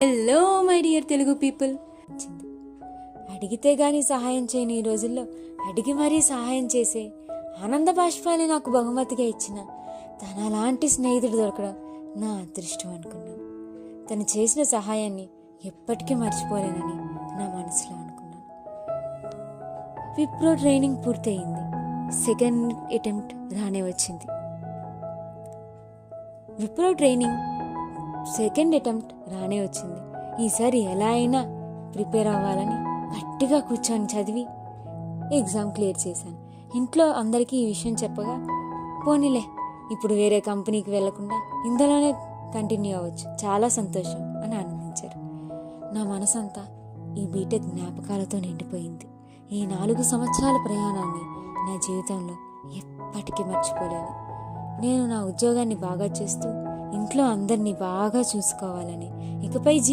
Hello my dear Telugu people. అడిగితే గాని సహాయం చేయని ఈ రోజుల్లో అడిగి మరీ సహాయం చేసే ఆనంద బాష్పాలే నాకు బహుమతిగా ఇచ్చిన తనలాంటి స్నేహితుడు దొరకడం నా అదృష్టం అనుకున్నాను. తను చేసిన సహాయాన్ని ఎప్పటికీ మర్చిపోలేనని నా మనసులో అనుకున్నాను. విప్రో ట్రైనింగ్ పూర్తయింది. సెకండ్ అటెంప్ట్ రానే వచ్చింది. విప్రో ట్రైనింగ్ సెకండ్ అటెంప్ట్ రానే వచ్చింది. ఈసారి ఎలా అయినా ప్రిపేర్ అవ్వాలని గట్టిగా కూర్చొని చదివి ఎగ్జామ్ క్లియర్ చేశాను. ఇంట్లో అందరికీ ఈ విషయం చెప్పగా, పోనీలే ఇప్పుడు వేరే కంపెనీకి వెళ్లకుండా ఇందులోనే కంటిన్యూ అవ్వచ్చు, చాలా సంతోషం అని ఆనందించారు. నా మనసంతా ఈ బీటెక్ జ్ఞాపకాలతో నిండిపోయింది. ఈ 4 సంవత్సరాల ప్రయాణాన్ని నా జీవితంలో ఎప్పటికీ మర్చిపోలేను. నేను నా ఉద్యోగాన్ని బాగా చేస్తూ ఇంట్లో అందరినీ బాగా చూసుకోవాలని, ఇకపై